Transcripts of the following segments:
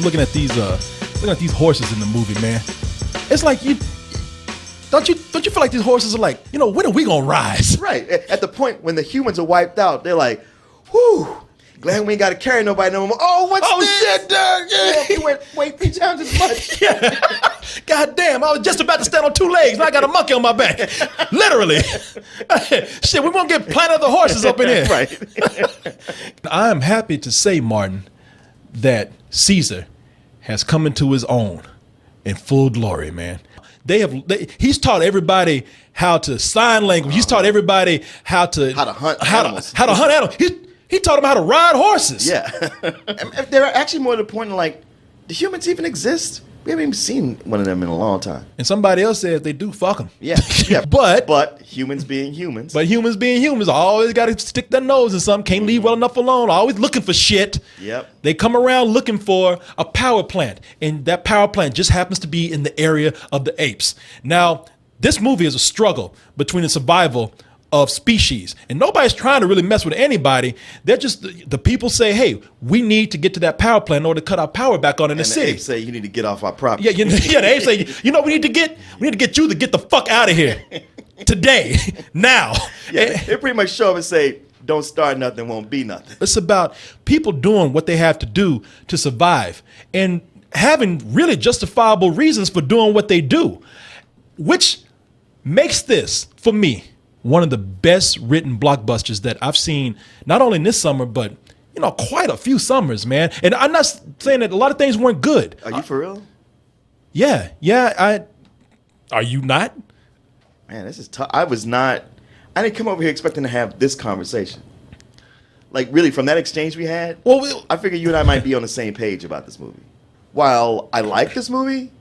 I'm looking at these horses in the movie, man. It's like don't you feel like these horses are like, when are we gonna rise? Right. At the point when the humans are wiped out, they're like, whew, glad we ain't gotta carry nobody no more. Oh, what's this? Shit, dude. You weigh 3 times as much. Yeah. God damn, I was just about to stand on 2 legs and I got a monkey on my back. Literally. Shit, we won't get Planet of the Horses up in here. Right. I'm happy to say, Martin, that Caesar has come into his own in full glory, man. He's taught everybody how to sign language. He's taught everybody how to hunt animals. How to hunt animals. He taught them how to ride horses. Yeah. They're actually more to the point of like, do humans even exist? We haven't even seen one of them in a long time. And somebody else said if they do, fuck them. Yeah. Yeah. But humans being humans. But humans being humans always got to stick their nose in something. Can't leave well enough alone. Always looking for shit. Yep. They come around looking for a power plant. And that power plant just happens to be in the area of the apes. Now, this movie is a struggle between the survival of species. And nobody's trying to really mess with anybody. They're just, the people say, hey, we need to get to that power plant in order to cut our power back on in the city. The apes say you need to get off our property. Yeah, the apes say, we need to get you to get the fuck out of here. Today. Now. Yeah, they pretty much show up and say, don't start nothing, won't be nothing. It's about people doing what they have to do to survive and having really justifiable reasons for doing what they do, which makes this, for me, one of the best written blockbusters that I've seen, not only in this summer, but, quite a few summers, man. And I'm not saying that a lot of things weren't good. Are you for real? Yeah. Are you not? Man, this is tough. I didn't come over here expecting to have this conversation. Like, really, from that exchange we had, I figured you and I might be on the same page about this movie. While I like this movie,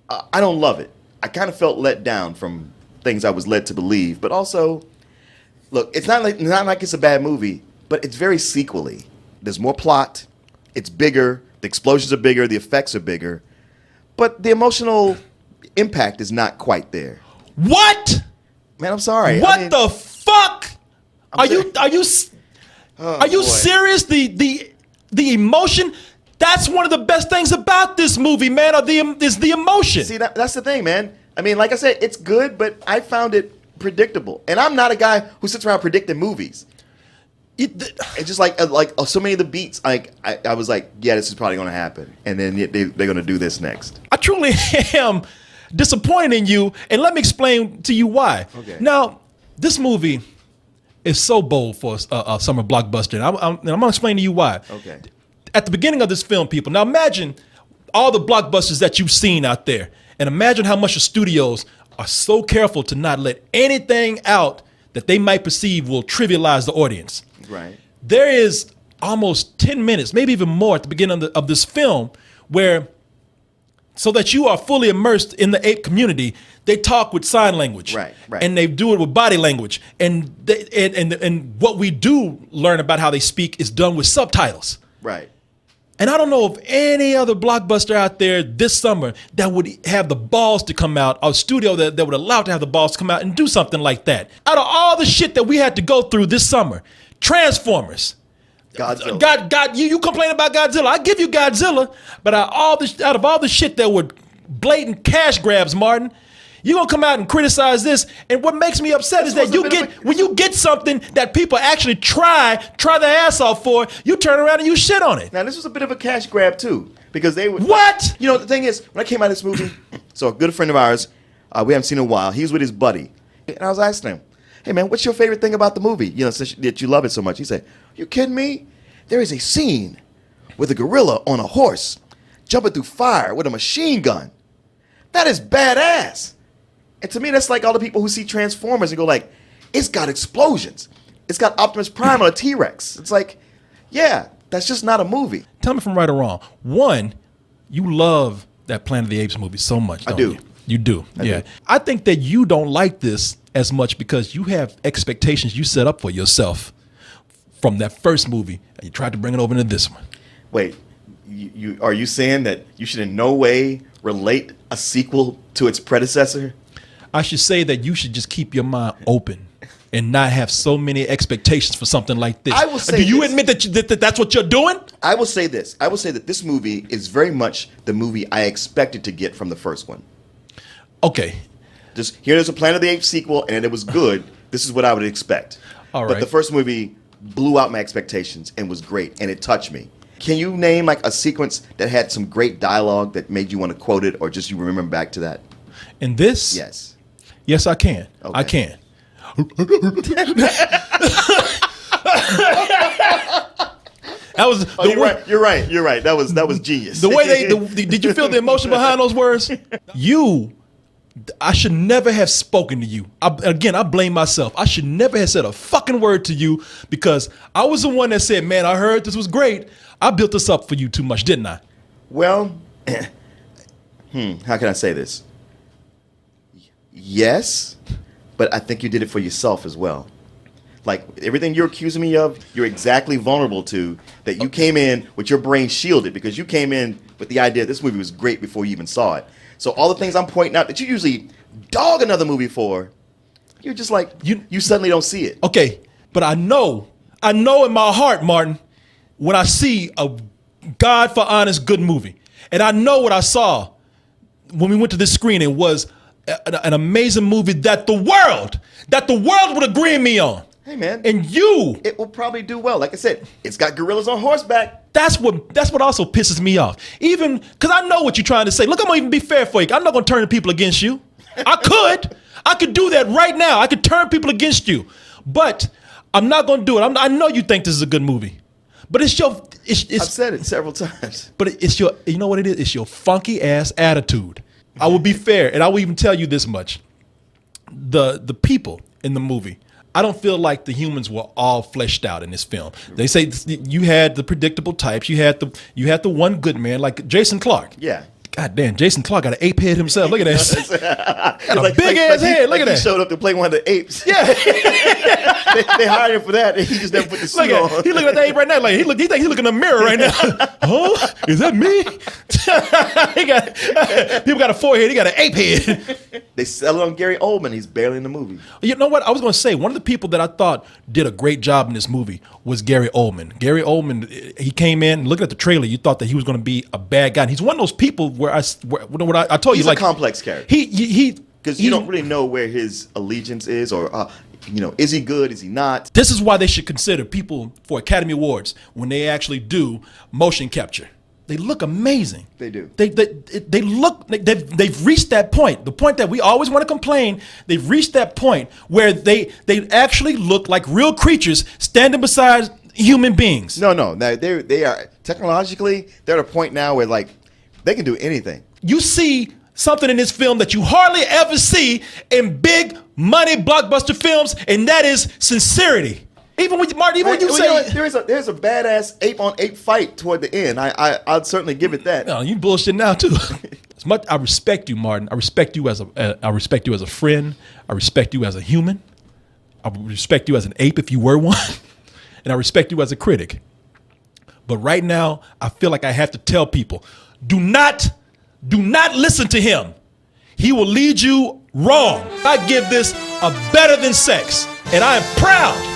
I don't love it. I kind of felt let down from things I was led to believe, but also, look, it's not like it's a bad movie, but it's very sequel-y. There's more plot, it's bigger, the explosions are bigger, the effects are bigger, but the emotional impact is not quite there. What? Man, I'm sorry. What the fuck? Are you boy. serious? The emotion. That's one of the best things about this movie, man. Is the emotion. See, that's the thing, man. I mean, like I said, it's good, but I found it predictable. And I'm not a guy who sits around predicting movies. It's just like so many of the beats. I was like, yeah, this is probably going to happen, and then they're going to do this next. I truly am disappointed in you, and let me explain to you why. Okay. Now, this movie is so bold for a summer blockbuster, and I'm going to explain to you why. Okay. At the beginning of this film, people, now imagine all the blockbusters that you've seen out there. And imagine how much the studios are so careful to not let anything out that they might perceive will trivialize the audience. Right. There is almost 10 minutes, maybe even more at the beginning of this film where, so that you are fully immersed in the ape community, they talk with sign language. Right. And they do it with body language. And and what we do learn about how they speak is done with subtitles. Right. And I don't know of any other blockbuster out there this summer that would have the balls to come out, or a studio that would allow to have the balls to come out and do something like that. Out of all the shit that we had to go through this summer, Transformers, Godzilla. You complain about Godzilla. I give you Godzilla, but out of all the shit that were blatant cash grabs, Martin, you're gonna come out and criticize this, and what makes me upset is that when you get something that people actually try their ass off for, you turn around and you shit on it. Now this was a bit of a cash grab too, because they were what? The thing is, when I came out of this movie, so a good friend of ours, we haven't seen in a while. He was with his buddy, and I was asking him, "Hey man, what's your favorite thing about the movie? That you love it so much?" He said, "You kidding me? There is a scene with a gorilla on a horse jumping through fire with a machine gun. That is badass." And to me, that's like all the people who see Transformers and go like, it's got explosions. It's got Optimus Prime on a T-Rex. It's like, yeah, that's just not a movie. Tell me if I'm right or wrong. One, you love that Planet of the Apes movie so much, don't you? You do. Yeah. I think that you don't like this as much because you have expectations you set up for yourself from that first movie, and you tried to bring it over into this one. Wait, are you saying that you should in no way relate a sequel to its predecessor? I should say that you should just keep your mind open and not have so many expectations for something like this. I will say Do you this. admit that that's what you're doing? I will say this. I will say that this movie is very much the movie I expected to get from the first one. Okay. Just here's a Planet of the Apes sequel, and it was good. This is what I would expect. All But right. the first movie blew out my expectations and was great, and it touched me. Can you name like a sequence that had some great dialogue that made you want to quote it, or just you remember back to that? And this? Yes. Yes, I can. Okay. I can. That was Oh, you're right. That was genius. the way did you feel the emotion behind those words? I should never have spoken to you. I blame myself. I should never have said a fucking word to you because I was the one that said, man, I heard this was great. I built this up for you too much, didn't I? Well, how can I say this? Yes, but I think you did it for yourself as well. Like everything you're accusing me of, you're exactly vulnerable to. That you came in with your brain shielded because you came in with the idea this movie was great before you even saw it. So all the things I'm pointing out that you usually dog another movie for, you're just like you suddenly don't see it. Okay, but I know in my heart, Martin, when I see a God for honest good movie, and I know what I saw when we went to this screening was an amazing movie that the world would agree with me on. Hey man, and it will probably do well. Like I said, it's got gorillas on horseback. That's what also pisses me off. Even because I know what you're trying to say. Look, I'm gonna even be fair for you. I'm not gonna turn the people against you. I could do that right now. I could turn people against you, but I'm not gonna do it. I know you think this is a good movie, but it's I've said it several times. But it's you know what it is? It's your funky ass attitude. I will be fair, and I will even tell you this much: the people in the movie, I don't feel like the humans were all fleshed out in this film. They say you had the predictable types. You had the one good man like Jason Clarke. Yeah. God damn, Jason Clarke got an ape head himself. Look at that. Got a big ass head. Look at that. He showed up to play one of the apes. Yeah. they hired him for that, and he just never put the suit on. He looking at the ape right now. Like he think he looking in the mirror right now. Huh? Is that me? People got a forehead. He got an ape head. They sell it on Gary Oldman. He's barely in the movie. You know what? I was going to say one of the people that I thought did a great job in this movie was Gary Oldman. Gary Oldman, he came in looking at the trailer. You thought that he was going to be a bad guy. And he's one of those people where I told you, he's like a complex character. Because you don't really know where his allegiance is, or is he good? Is he not? This is why they should consider people for Academy Awards when they actually do motion capture. They look amazing. They do. They look. They've reached that point. The point that we always want to complain. They've reached that point where they actually look like real creatures standing beside human beings. No. They are technologically. They're at a point now where like they can do anything. You see something in this film that you hardly ever see in big money blockbuster films, and that is sincerity. Even when Martin, when you say there's a badass ape on ape fight toward the end, I'd certainly give it that. No, you bullshit now too. As much I respect you, Martin. I respect you as a friend. I respect you as a human. I respect you as an ape if you were one, and I respect you as a critic. But right now, I feel like I have to tell people: do not listen to him. He will lead you wrong. I give this a better than sex, and I am proud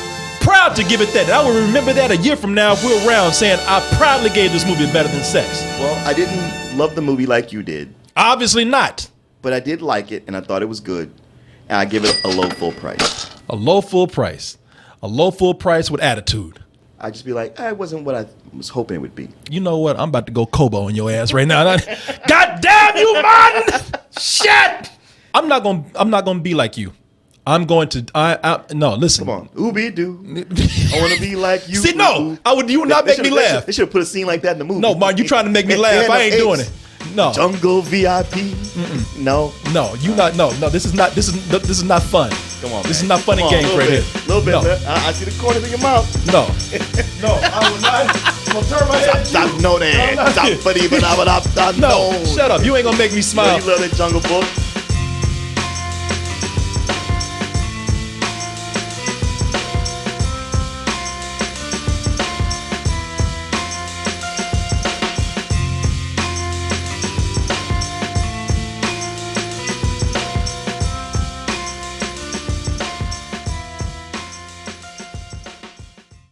to give it that. And I will remember that a year from now if we're around saying I proudly gave this movie better than sex. Well, I didn't love the movie like you did. Obviously not. But I did like it, and I thought it was good. And I give it a low full price. A low full price. A low full price with attitude. I'd just be like, it wasn't what I was hoping it would be. You know what? I'm about to go Kobo on your ass right now. God damn you, Martin! Shit! I'm not gonna be like you. I'm going to. No, listen. Come on, ooby doo. I want to be like you. See, no, you would not make me laugh. They should have put a scene like that in the movie. No, Martin, you trying to make me laugh? I ain't doing it. No. Jungle VIP. No. No, you not. No. This is not. This is not fun. Come on, this is not fun and games right here. A little bit. No. I see the corners of your mouth. No. No, I will not. I'm gonna turn my head. Stop, no, that. Stop, No, shut up. You ain't gonna make me smile. You love that Jungle Book.